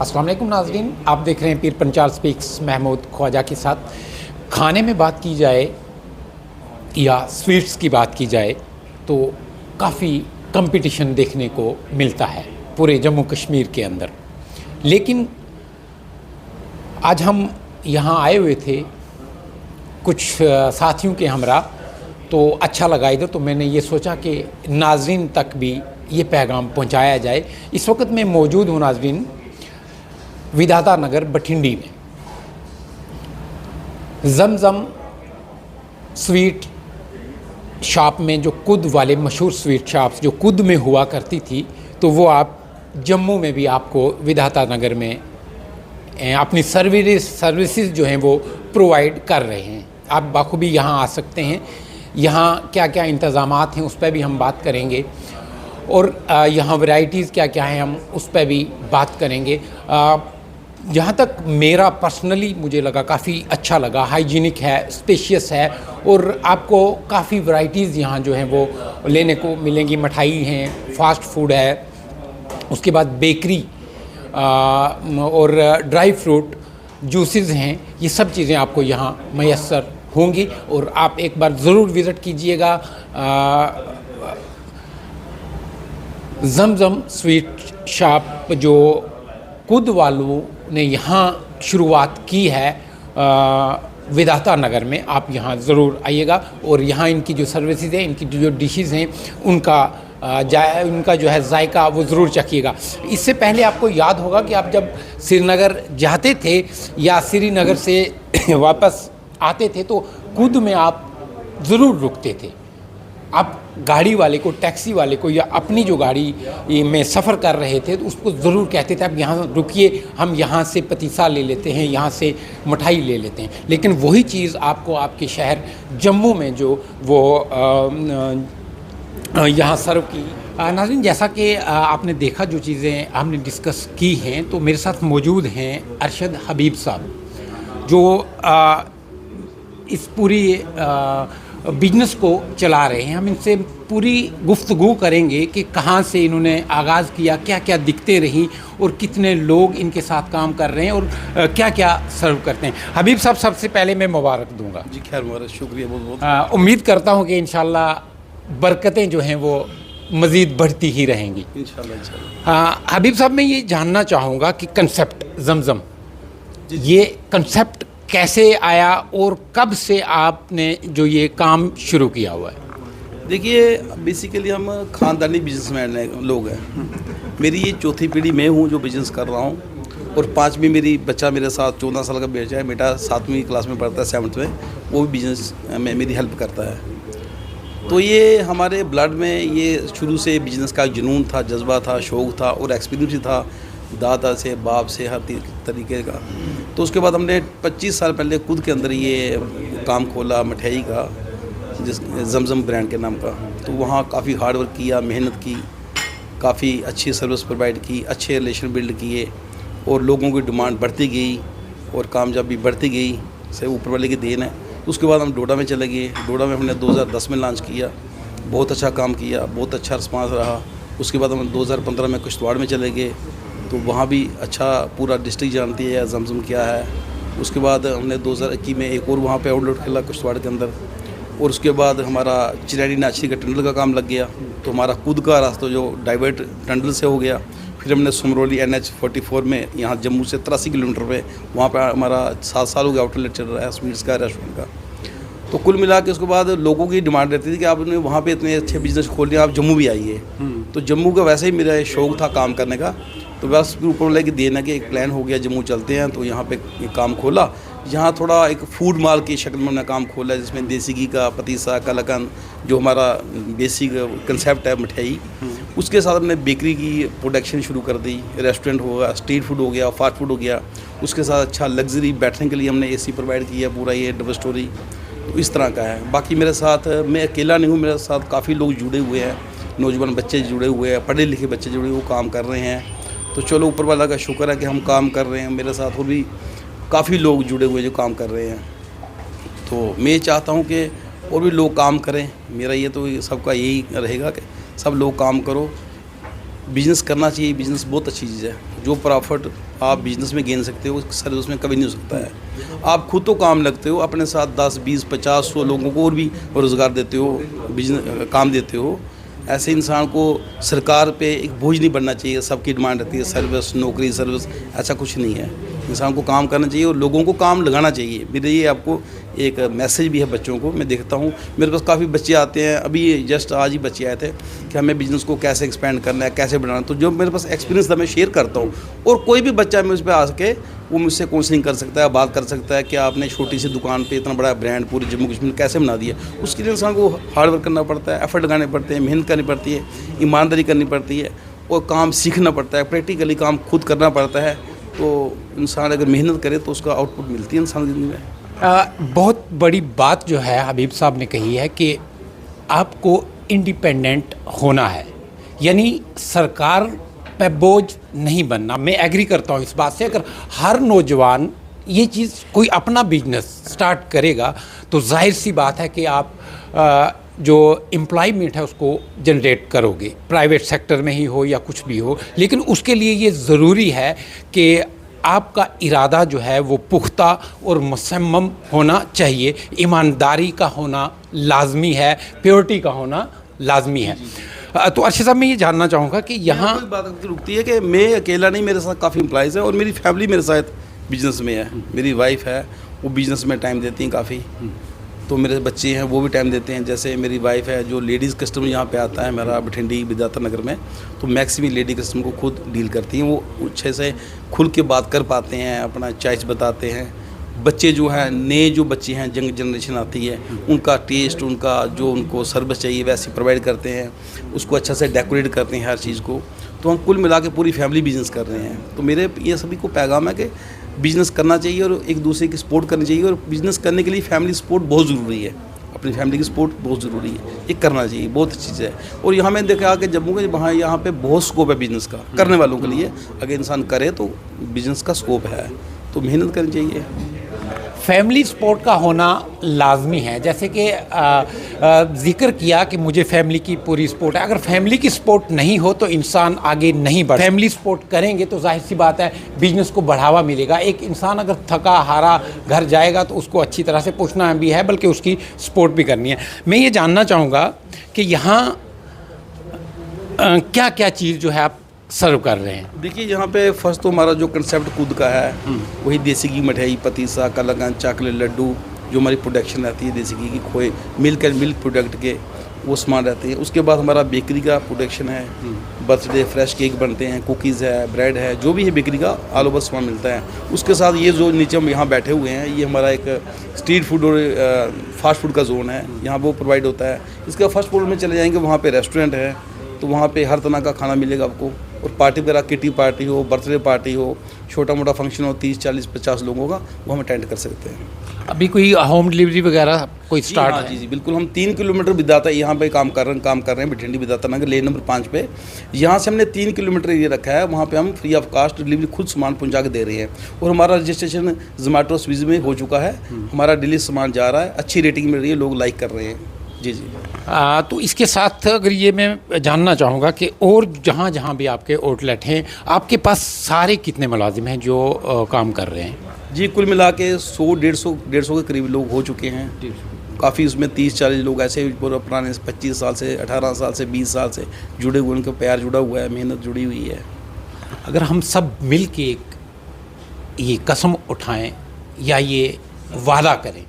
अस्सलाम वालेकुम नाज़रीन, आप देख रहे हैं पीर पंचाल स्पीक्स महमूद ख्वाजा के साथ। खाने में बात की जाए या स्वीट्स की बात की जाए तो काफ़ी कंपटीशन देखने को मिलता है पूरे जम्मू कश्मीर के अंदर। लेकिन आज हम यहाँ आए हुए थे कुछ साथियों के हमरा, तो अच्छा लगा इधर, तो मैंने ये सोचा कि नाज़रीन तक भी ये पैगाम पहुँचाया जाए। इस वक्त मैं मौजूद हूँ नाज़रीन विधाता नगर बठिंडी में। जमजम स्वीट शॉप में, जो कुद वाले मशहूर स्वीट शॉप्स जो कुद में हुआ करती थी, तो वो आप जम्मू में भी आपको विधाता नगर में अपनी सर्विसेज जो हैं वो प्रोवाइड कर रहे हैं। आप बाखूबी यहाँ आ सकते हैं। यहाँ क्या क्या इंतज़ामात हैं उस पर भी हम बात करेंगे, और यहाँ वैरायटीज़ क्या क्या हैं हम उस पर भी बात करेंगे। जहाँ तक मेरा पर्सनली मुझे लगा काफ़ी अच्छा लगा, हाइजीनिक है, स्पेशियस है, और आपको काफ़ी वैरायटीज़ यहाँ जो हैं वो लेने को मिलेंगी। मिठाई हैं, फास्ट फूड है, उसके बाद बेकरी और ड्राई फ्रूट जूसेस हैं, ये सब चीज़ें आपको यहाँ मैसर होंगी। और आप एक बार ज़रूर विज़िट कीजिएगा जमजम स्वीट शॉप जो कुद वालों ने यहाँ शुरुआत की है विधाता नगर में। आप यहाँ ज़रूर आइएगा और यहाँ इनकी जो सर्विसेज हैं, इनकी जो डिशेज़ हैं, उनका जो है जायका वो ज़रूर चखिएगा। इससे पहले आपको याद होगा कि आप जब श्रीनगर जाते थे या श्रीनगर से वापस आते थे तो कुद में आप ज़रूर रुकते थे। आप गाड़ी वाले को, टैक्सी वाले को, या अपनी जो गाड़ी में सफ़र कर रहे थे तो उसको ज़रूर कहते थे आप यहाँ रुकिए, हम यहाँ से पतीसा ले लेते हैं, यहाँ से मिठाई ले लेते हैं। लेकिन वही चीज़ आपको आपके शहर जम्मू में जो वो यहाँ सर्व की। नाज़रीन, जैसा कि आपने देखा जो चीज़ें हमने डिस्कस की हैं, तो मेरे साथ मौजूद हैं अरशद हबीब साहब, जो इस पूरी बिजनेस को चला रहे हैं। हम इनसे पूरी गुफ्तगू करेंगे कि कहाँ से इन्होंने आगाज़ किया, क्या क्या दिक्कतें रहीं, और कितने लोग इनके साथ काम कर रहे हैं, और क्या क्या सर्व करते हैं। हबीब साहब, सबसे पहले मैं मुबारक दूंगा। जी खैर, मुबारक, शुक्रिया बहुत बहुत। उम्मीद करता हूँ कि इंशाल्लाह बरकतें जो हैं वो मज़ीद बढ़ती ही रहेंगी इंशाल्लाह। हबीब साहब, मैं ये जानना चाहूँगा कि कंसेप्ट जमजम, ये कंसेप्ट कैसे आया और कब से आपने जो ये काम शुरू किया हुआ है? देखिए, बेसिकली हम ख़ानदानी बिजनेसमैन लोग हैं। मेरी ये चौथी पीढ़ी मैं हूँ जो बिज़नेस कर रहा हूँ, और पाँचवीं मेरी बच्चा मेरे साथ 14 साल का बेटा है, बेटा 7वीं क्लास में पढ़ता है, 7th में, वो भी बिज़नेस में मेरी हेल्प करता है। तो ये हमारे ब्लड में ये शुरू से बिज़नेस का जुनून था, जज्बा था, शौक़ था, और एक्सपीरियंस भी था दादा से, बाप से, हर तरीके का। तो उसके बाद हमने 25 साल पहले खुद के अंदर ये काम खोला मिठाई का, जिस जमजम ब्रांड के नाम का। तो वहाँ काफ़ी हार्ड वर्क किया, मेहनत की, काफ़ी अच्छी सर्विस प्रोवाइड की, अच्छे रिलेशन बिल्ड किए, और लोगों की डिमांड बढ़ती गई और कामयाबी बढ़ती गई, से ऊपर वाले की देन है। उसके बाद हम डोडा में चले गए। डोडा में हमने 2010 में लॉन्च किया, बहुत अच्छा काम किया, बहुत अच्छा रिस्पांस रहा। उसके बाद हम 2015 में किश्तवाड़ में चले गए, तो वहाँ भी अच्छा पूरा डिस्ट्रिक्ट जानती है जमजम क्या है। उसके बाद हमने 2021 में एक और वहाँ पे आउटलेट खोला किश्तवाड़ के अंदर, और उसके बाद हमारा चिरैनी नाचरी का टनल का काम लग गया, तो हमारा खुद का रास्ता जो डाइवर्ट टनल से हो गया। फिर हमने सुमरोली NH44 में, यहाँ जम्मू से 83 किलोमीटर पे, वहाँ पर हमारा 7 साल हो गया आउटलेट चल रहा है स्वीट्स का, रेस्टोरेंट का। तो कुल मिला के उसके बाद लोगों की डिमांड रहती थी कि आपने वहाँ पे इतने अच्छे बिज़नेस खोल लिया, आप जम्मू भी आइए। तो जम्मू का वैसे ही मेरा शौक़ था काम करने का, तो बस ऊपर वाले की देना कि एक प्लान हो गया, जम्मू चलते हैं। तो यहाँ पे एक काम खोला, यहाँ थोड़ा एक फूड माल की शक्ल में हमने काम खोला, जिसमें देसी घी का, पतीसा, कलाकंद, जो हमारा बेसिक कंसेप्ट है मिठाई। उसके साथ हमने बेकरी की प्रोडक्शन शुरू कर दी। रेस्टोरेंट हो गया, स्ट्रीट फूड हो गया, फास्ट फूड हो गया। उसके साथ अच्छा लग्जरी बैठने के लिए हमने AC प्रोवाइड किया, पूरा ये डबल स्टोरी, तो इस तरह का है। बाकी मेरे साथ, मैं अकेला नहीं हूँ, मेरे साथ काफ़ी लोग जुड़े हुए हैं, नौजवान बच्चे जुड़े हुए हैं, पढ़े लिखे बच्चे जुड़े हुए, काम कर रहे हैं। तो चलो, ऊपर वाला का शुक्र है कि हम काम कर रहे हैं। मेरे साथ और भी काफ़ी लोग जुड़े हुए जो काम कर रहे हैं। तो मैं चाहता हूँ कि और भी लोग काम करें। मेरा ये तो सबका यही रहेगा कि सब लोग काम करो, बिज़नेस करना चाहिए। बिज़नेस बहुत अच्छी चीज़ है, जो प्रॉफिट आप बिजनेस में गिन सकते हो, सर्विस में कभी नहीं हो सकता है। आप खुद तो काम लगते हो, अपने साथ 10, 20, 50, 100 लोगों को और भी रोज़गार देते हो, बिजनेस काम देते हो। ऐसे इंसान को सरकार पे एक बोझ नहीं बनना चाहिए। सबकी डिमांड रहती है सर्विस, नौकरी, सर्विस, ऐसा कुछ नहीं है। इंसान को काम करना चाहिए और लोगों को काम लगाना चाहिए। मेरे ये आपको एक मैसेज भी है बच्चों को। मैं देखता हूँ मेरे पास काफ़ी बच्चे आते हैं, अभी जस्ट आज ही बच्चे आए थे कि हमें बिज़नेस को कैसे एक्सपेंड करना है, कैसे बढ़ाना। तो जो मेरे पास एक्सपीरियंस था मैं शेयर करता हूँ, और कोई भी बच्चा मुझ पर आ सके वो मुझसे काउंसलिंग कर सकता है, बात कर सकता है कि आपने छोटी सी दुकान पे इतना बड़ा ब्रांड पूरे जम्मू कश्मीर कैसे बना दिया। उसके लिए इंसान को हार्ड वर्क करना पड़ता है, एफर्ट लगाने पड़ते हैं, मेहनत करनी पड़ती है, ईमानदारी करनी पड़ती है, और काम सीखना पड़ता है, प्रैक्टिकली काम खुद करना पड़ता है। तो इंसान अगर मेहनत करे तो उसका आउटपुट मिलती है इंसान की ज़िंदगी में। बहुत बड़ी बात जो है हबीब साहब ने कही है कि आपको इंडिपेंडेंट होना है, यानी सरकार पे बोझ नहीं बनना। मैं एग्री करता हूँ इस बात से। अगर हर नौजवान ये चीज़ कोई अपना बिजनेस स्टार्ट करेगा तो जाहिर सी बात है कि आप जो एम्प्लॉयमेंट है उसको जनरेट करोगे, प्राइवेट सेक्टर में ही हो या कुछ भी हो। लेकिन उसके लिए ये ज़रूरी है कि आपका इरादा जो है वो पुख्ता और मुसम्मम होना चाहिए, ईमानदारी का होना लाजमी है, प्योरिटी का होना लाजमी है। तो अर्शद साहब मैं ये जानना चाहूँगा कि यहाँ बात रुकती है कि मैं अकेला नहीं, मेरे साथ काफ़ी एम्प्लॉइज़ हैं और मेरी फैमिली मेरे साथ बिजनेस में है। मेरी वाइफ है, वो बिजनेस में टाइम देती हैं काफ़ी, तो मेरे बच्चे हैं वो भी टाइम देते हैं। जैसे मेरी वाइफ है, जो लेडीज़ कस्टमर यहाँ पे आता है मेरा बठिंडी विद्याता नगर में, तो मैक्सिमम लेडी कस्टमर को खुद डील करती हैं। वो अच्छे से खुल के बात कर पाते हैं, अपना चॉइस बताते हैं। बच्चे जो हैं, नए जो बच्चे हैं, यंग जनरेशन आती है, उनका टेस्ट, उनका जो उनको सर्विस चाहिए वैसे प्रोवाइड करते हैं, उसको अच्छा से डेकोरेट करते हैं हर चीज़ को। तो हम कुल मिला के पूरी फैमिली बिजनेस कर रहे हैं। तो मेरे ये सभी को पैगाम है कि बिज़नेस करना चाहिए और एक दूसरे की सपोर्ट करनी चाहिए, और बिज़नेस करने के लिए फैमिली सपोर्ट बहुत ज़रूरी है। अपनी फैमिली की सपोर्ट बहुत ज़रूरी है, ये करना चाहिए, बहुत अच्छी चीज़ है। और यहाँ मैंने देखा कि जम्मू के वहाँ यहाँ पे बहुत स्कोप है बिज़नेस का, करने वालों के लिए। अगर इंसान करे तो बिज़नेस का स्कोप है, तो मेहनत करनी चाहिए। फैमिली सपोर्ट का होना लाजमी है। जैसे कि जिक्र किया कि मुझे फैमिली की पूरी सपोर्ट है। अगर फैमिली की सपोर्ट नहीं हो तो इंसान आगे नहीं बढ़। फैमिली सपोर्ट करेंगे तो जाहिर सी बात है बिजनेस को बढ़ावा मिलेगा। एक इंसान अगर थका हारा घर जाएगा तो उसको अच्छी तरह से पूछना भी है, बल्कि उसकी सपोर्ट भी करनी है। मैं ये जानना चाहूँगा कि यहाँ क्या क्या चीज़ जो है आप सर्व कर रहे हैं। देखिए यहाँ पे फर्स्ट तो हमारा जो कंसेप्ट खुद का है, वही देसी घी, मठियाई, पतीसा, कलाकंद, चॉकलेट, लड्डू, जो हमारी प्रोडक्शन रहती है देसी घी की, खोए, मिल्क एंड मिल्क प्रोडक्ट के वो सामान रहते हैं। उसके बाद हमारा बेकरी का प्रोडक्शन है, बर्थडे फ्रेश केक बनते हैं, कुकीज़ है, ब्रेड है, जो भी है बेकरी का ऑल ओवर सामान मिलता है। उसके साथ ये जो नीचे हम यहाँ बैठे हुए हैं, ये हमारा एक स्ट्रीट फूड और फास्ट फूड का जोन है, यहाँ वो प्रोवाइड होता है। इसके फर्स्ट फ्लोर में चले जाएंगे, वहाँ पे रेस्टोरेंट है, तो वहाँ पे हर तरह का खाना मिलेगा आपको। और पार्टी वगैरह, किटी पार्टी हो, बर्थडे पार्टी हो, छोटा मोटा फंक्शन हो, 30, 40, 50 लोगों का, वो हम अटेंड कर सकते हैं। अभी कोई होम डिलीवरी वगैरह कोई स्टार्ट है? जी बिल्कुल। हम 3 किलोमीटर विद्याता यहाँ पे काम कर रहे हैं बठिंडी विद्याता नगर लेन नंबर 5 पे। यहाँ से हमने 3 किलोमीटर ये रखा है, वहाँ पे हम फ्री ऑफ कास्ट डिलीवरी खुद सामान पहुँचा के दे रहे हैं। और हमारा रजिस्ट्रेशन जोमेटो, स्विगी में हो चुका है। हमारा डेली सामान जा रहा है, अच्छी रेटिंग मिल रही है, लोग लाइक कर रहे हैं। जी। तो इसके साथ अगर ये मैं जानना चाहूँगा कि और जहाँ जहाँ भी आपके आउटलेट हैं, आपके पास सारे कितने मुलाजिम हैं जो काम कर रहे हैं? जी कुल मिला के 100-150 के करीब लोग हो चुके हैं। काफ़ी उसमें 30-40 लोग ऐसे पुराने 25 साल से, 18 साल से, 20 साल से जुड़े हुए, उनका प्यार जुड़ा हुआ है, मेहनत जुड़ी हुई है। अगर हम सब मिल के ये कसम उठाएं या ये वादा करें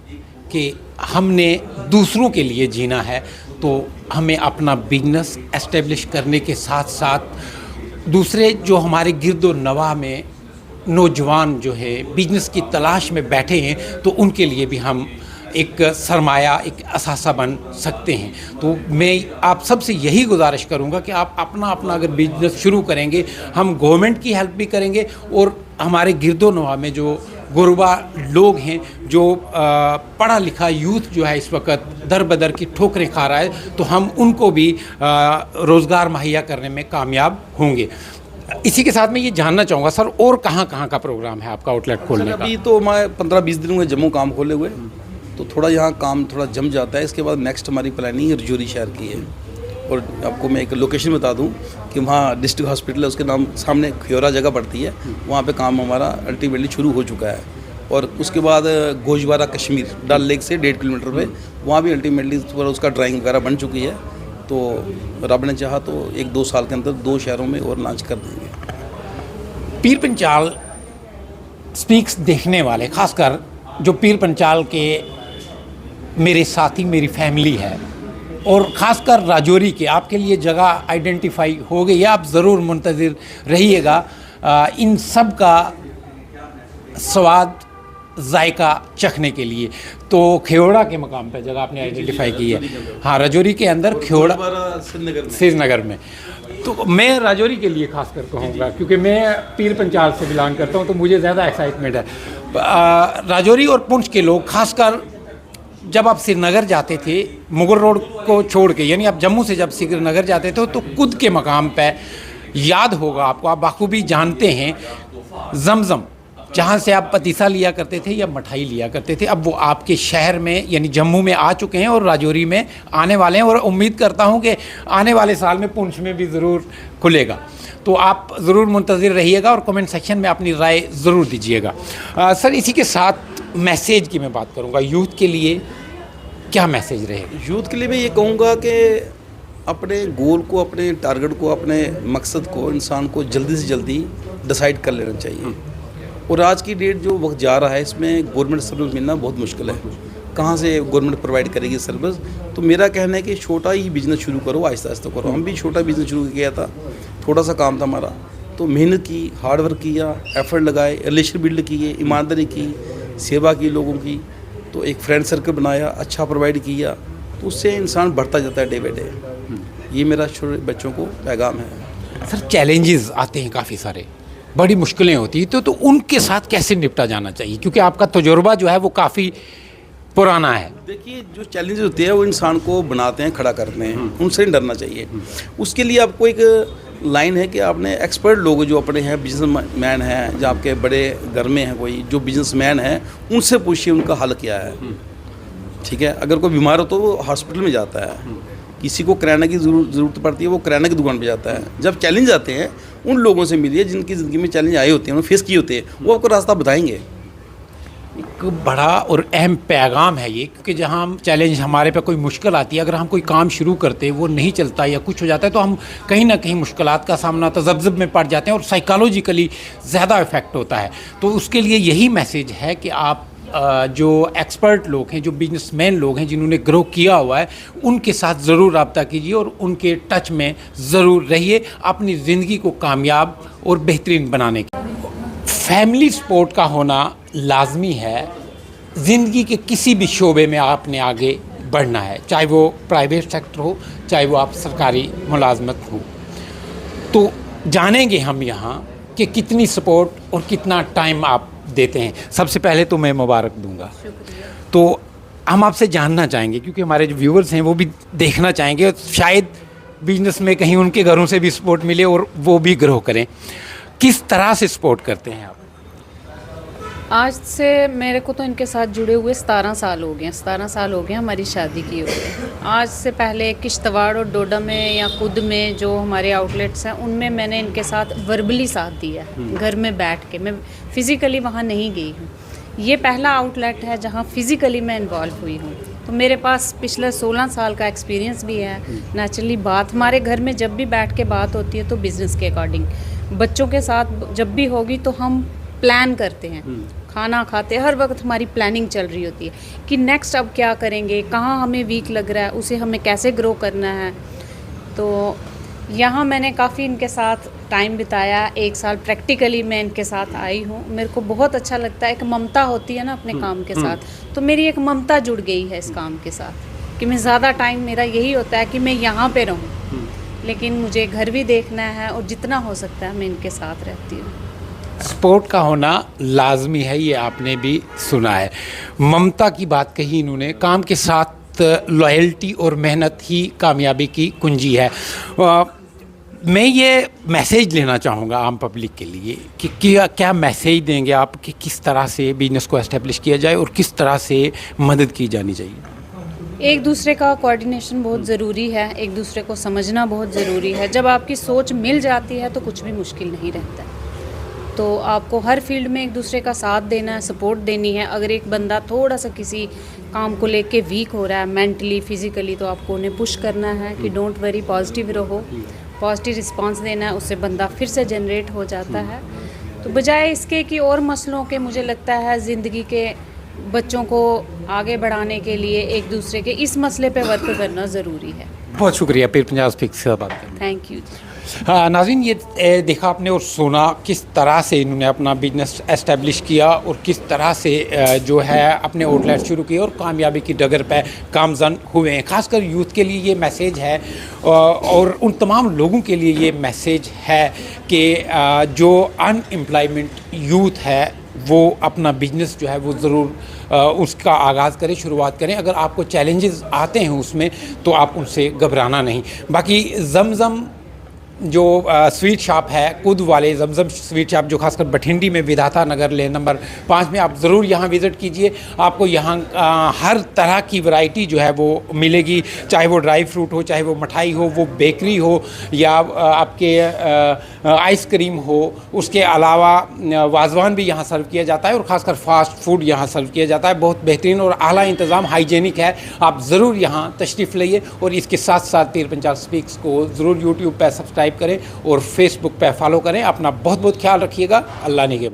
कि हमने दूसरों के लिए जीना है, तो हमें अपना बिजनेस एस्टेब्लिश करने के साथ साथ दूसरे जो हमारे गिरदो नवाह में नौजवान जो है बिजनेस की तलाश में बैठे हैं, तो उनके लिए भी हम एक सरमाया, एक असासा बन सकते हैं। तो मैं आप सबसे यही गुजारिश करूंगा कि आप अपना अगर बिजनेस शुरू करेंगे, हम गवर्नमेंट की हेल्प भी करेंगे, और हमारे गिरदो नवाह में जो गुरबा लोग हैं, जो पढ़ा लिखा यूथ जो है इस वक्त दर बदर की ठोकरें खा रहा है, तो हम उनको भी रोज़गार मुहैया करने में कामयाब होंगे। इसी के साथ मैं ये जानना चाहूँगा सर, और कहाँ का प्रोग्राम है आपका आउटलेट खोलने का? अभी तो मैं 15-20 दिन हुए जम्मू काम खोले हुए, तो थोड़ा यहाँ काम थोड़ा जम जाता है। इसके बाद नेक्स्ट हमारी प्लानिंग रजौरी शहर की है, और आपको मैं एक लोकेशन बता दूं कि वहाँ डिस्ट्रिक्ट हॉस्पिटल है, उसके नाम सामने खियोरा जगह पड़ती है, वहाँ पे काम हमारा अल्टीमेटली शुरू हो चुका है। और उसके बाद गोजवारा कश्मीर डल लेक से 1.5 किलोमीटर पे, वहाँ भी अल्टीमेटली उसका ड्राइंग वगैरह बन चुकी है। तो रब ने चाहा तो 1-2 साल के अंदर 2 शहरों में और लॉन्च कर देंगे। पीर पंचाल स्पीक्स देखने वाले, खासकर जो पीर पंचाल के मेरे साथी, मेरी फैमिली है, और ख़ासकर राजौरी के, आपके लिए जगह आइडेंटिफाई हो गई है, आप ज़रूर मुंतज़िर रहिएगा इन सब का स्वाद जायका चखने के लिए। तो खियोड़ा के मकाम पे जगह आपने आइडेंटिफाई की है, हाँ, राजौरी के अंदर खियोड़ा, श्रीनगर में। तो मैं राजौरी के लिए खास कर कहूँगा, क्योंकि मैं पीर पंचाल से बिलोंग करता हूँ, तो मुझे ज़्यादा एक्साइटमेंट है। राजौरी और पुंछ के लोग, खासकर जब आप श्रीनगर जाते थे मुगल रोड को छोड़ के, यानी आप जम्मू से जब श्रीनगर जाते थे तो कुद के मकाम पे याद होगा आपको, आप बाखूबी जानते हैं, जमजम जहाँ से आप पतीसा लिया करते थे या मठाई लिया करते थे, अब वो आपके शहर में यानी जम्मू में आ चुके हैं और राजौरी में आने वाले हैं, और उम्मीद करता हूँ कि आने वाले साल में पुंछ में भी ज़रूर खुलेगा। तो आप ज़रूर मुंतज़िर रहिएगा और कमेंट सेक्शन में अपनी राय ज़रूर दीजिएगा। सर, इसी के साथ मैसेज की मैं बात करूँगा, यूथ के लिए क्या मैसेज रहेगा? यूथ के लिए मैं ये कहूँगा कि अपने गोल को, अपने टारगेट को, अपने मकसद को इंसान को जल्दी से जल्दी डिसाइड कर लेना चाहिए। और आज की डेट जो वक्त जा रहा है, इसमें गवर्नमेंट सर्विस मिलना बहुत मुश्किल है। कहाँ से गवर्नमेंट प्रोवाइड करेगी सर्विस? तो मेरा कहना है कि छोटा ही बिजनेस शुरू करो, आहिस्ता आहिस्ता करो। हम भी छोटा बिजनेस शुरू किया था, थोड़ा सा काम था हमारा, तो मेहनत की, हार्ड वर्क किया, एफर्ट लगाए, रिलेशन बिल्ड किए, ईमानदारी की, सेवा की लोगों की, तो एक फ्रेंड सर्कल बनाया, अच्छा प्रोवाइड किया, तो उससे इंसान बढ़ता जाता है डे बाई डे। ये मेरा छोटे बच्चों को पैगाम है। सर, चैलेंजेस आते हैं काफ़ी सारे, बड़ी मुश्किलें होती हैं, तो उनके साथ कैसे निपटा जाना चाहिए, क्योंकि आपका तजुर्बा जो है वो काफ़ी पुराना है? देखिए, जो चैलेंजेस होते हैं वो इंसान को बनाते हैं, खड़ा करते हैं, उनसे नहीं डरना चाहिए। उसके लिए आपको एक लाइन है कि आपने एक्सपर्ट लोग जो अपने हैं, बिजनेसमैन हैं, जो आपके बड़े घर में हैं कोई जो बिजनेसमैन हैं, उनसे पूछिए उनका हल क्या है। ठीक है, अगर कोई बीमार हो तो वो हॉस्पिटल में जाता है, किसी को किराना की ज़रूरत पड़ती है वो किराना की दुकान पे जाता है। जब चैलेंज आते हैं उन लोगों से मिलिए जिनकी ज़िंदगी में चैलेंज आए होते हैं, उन्होंने फेस किए होते हैं, वो आपको रास्ता बताएंगे। एक बड़ा और अहम पैगाम है ये, क्योंकि जहाँ हम चैलेंज, हमारे पे कोई मुश्किल आती है, अगर हम कोई काम शुरू करते हैं वो नहीं चलता या कुछ हो जाता है, तो हम कहीं ना कहीं मुश्किलात का सामना, तज़ब्ज़ुब में पड़ जाते हैं और साइकोलॉजिकली ज़्यादा इफ़ेक्ट होता है। तो उसके लिए यही मैसेज है कि आप जो एक्सपर्ट लोग हैं, जो बिजनेसमैन लोग हैं, जिन्होंने ग्रो किया हुआ है, उनके साथ ज़रूर रब्ता कीजिए और उनके टच में ज़रूर रहिए अपनी ज़िंदगी को कामयाब और बेहतरीन बनाने के। फैमिली सपोर्ट का होना लाजमी है। ज़िंदगी के किसी भी शोबे में आपने आगे बढ़ना है, चाहे वो प्राइवेट सेक्टर हो, चाहे वो आप सरकारी मुलाजमत हो। तो जानेंगे हम यहाँ कि कितनी सपोर्ट और कितना टाइम आप देते हैं। सबसे पहले तो मैं मुबारक दूंगा। तो हम आपसे जानना चाहेंगे, क्योंकि हमारे जो व्यूअर्स हैं वो भी देखना चाहेंगे, शायद बिजनेस में कहीं उनके घरों से भी सपोर्ट मिले और वो भी ग्रो करें। किस तरह से सपोर्ट करते हैं आप? आज से मेरे को तो इनके साथ जुड़े हुए 17 साल हो गए। 17 साल हो गए हमारी शादी की हुई। आज से पहले किश्तवाड़ और डोडा में या कुद में जो हमारे आउटलेट्स हैं, उनमें मैंने इनके साथ वर्बली साथ दिया, घर में बैठ के। मैं फ़िज़िकली वहाँ नहीं गई हूँ। ये पहला आउटलेट है जहाँ फ़िज़िकली मैं इन्वॉल्व हुई हूँ। तो मेरे पास पिछले 16 साल का एक्सपीरियंस भी है। नेचुरली बात हमारे घर में जब भी बैठ के बात होती है तो बिज़नेस के अकॉर्डिंग, बच्चों के साथ जब भी होगी तो हम प्लान करते हैं, खाना खाते हर वक्त हमारी प्लानिंग चल रही होती है कि नेक्स्ट अब क्या करेंगे, कहाँ हमें वीक लग रहा है, उसे हमें कैसे ग्रो करना है। तो यहाँ मैंने काफ़ी इनके साथ टाइम बिताया। 1 साल प्रैक्टिकली मैं इनके साथ आई हूँ। मेरे को बहुत अच्छा लगता है। एक ममता होती है ना अपने काम के साथ, तो मेरी एक ममता जुड़ गई है इस काम के साथ कि मैं ज़्यादा टाइम, मेरा यही होता है कि मैं यहाँ पे रहूँ, लेकिन मुझे घर भी देखना है और जितना हो सकता है मैं इनके साथ रहती हूँ। सपोर्ट का होना लाजमी है, ये आपने भी सुना है। ममता की बात कही इन्होंने। काम के साथ लॉयल्टी और मेहनत ही कामयाबी की कुंजी है। मैं ये मैसेज लेना चाहूँगा आम पब्लिक के लिए कि क्या मैसेज देंगे आप कि किस तरह से बिजनेस को एस्टेब्लिश किया जाए और किस तरह से मदद की जानी चाहिए? एक दूसरे का कोऑर्डिनेशन बहुत ज़रूरी है, एक दूसरे को समझना बहुत ज़रूरी है। जब आपकी सोच मिल जाती है तो कुछ भी मुश्किल नहीं रहता है। तो आपको हर फील्ड में एक दूसरे का साथ देना है, सपोर्ट देनी है। अगर एक बंदा थोड़ा सा किसी काम को लेके वीक हो रहा है मेंटली फिज़िकली, तो आपको उन्हें पुश करना है कि डोंट वरी, पॉजिटिव रहो, पॉजिटिव रिस्पांस देना है, उससे बंदा फिर से जनरेट हो जाता है। तो बजाय इसके कि और मसलों के, मुझे लगता है ज़िंदगी के बच्चों को आगे बढ़ाने के लिए एक दूसरे के इस मसले पे वर्क करना ज़रूरी है। बहुत शुक्रिया पीर पंजाब स्पीक से बात करने। Thank you. हाँ नाज़रीन, ये देखा आपने और सुना किस तरह से इन्होंने अपना बिजनेस एस्टेब्लिश किया और किस तरह से जो है अपने आउटलेट शुरू किए और कामयाबी की डगर पे कामज़न हुए हैं। ख़ासकर यूथ के लिए ये मैसेज है और उन तमाम लोगों के लिए ये मैसेज है कि जो अनएम्प्लॉयमेंट यूथ है वो अपना बिजनेस जो है वो ज़रूर उसका आगाज़ करें, शुरुआत करें। अगर आपको चैलेंजेस आते हैं उसमें तो आप उनसे घबराना नहीं। बाकी जमज़म जो स्वीट शॉप है, कुद वाले जमज़म स्वीट शॉप, जो खासकर बठिंडी में विधाता नगर लेन नंबर 5 में, आप ज़रूर यहाँ विज़िट कीजिए। आपको यहाँ हर तरह की वैरायटी जो है वो मिलेगी, चाहे वो ड्राई फ्रूट हो, चाहे वो मिठाई हो, वो बेकरी हो या आपके आइसक्रीम हो। उसके अलावा वाजवान भी यहाँ सर्व किया जाता है और ख़ासकर फास्ट फूड यहाँ सर्व किया जाता है। बहुत बेहतरीन और आला इंतज़ाम, हाइजेनिक है। आप ज़रूर यहाँ तशरीफ़ लाइए और इसके साथ साथ पीर पंजाब स्पीक्स को ज़रूर यूट्यूब पर सब्सक्राइब करें और फेसबुक पे फॉलो करें। अपना बहुत बहुत ख्याल रखिएगा। अल्लाह ने के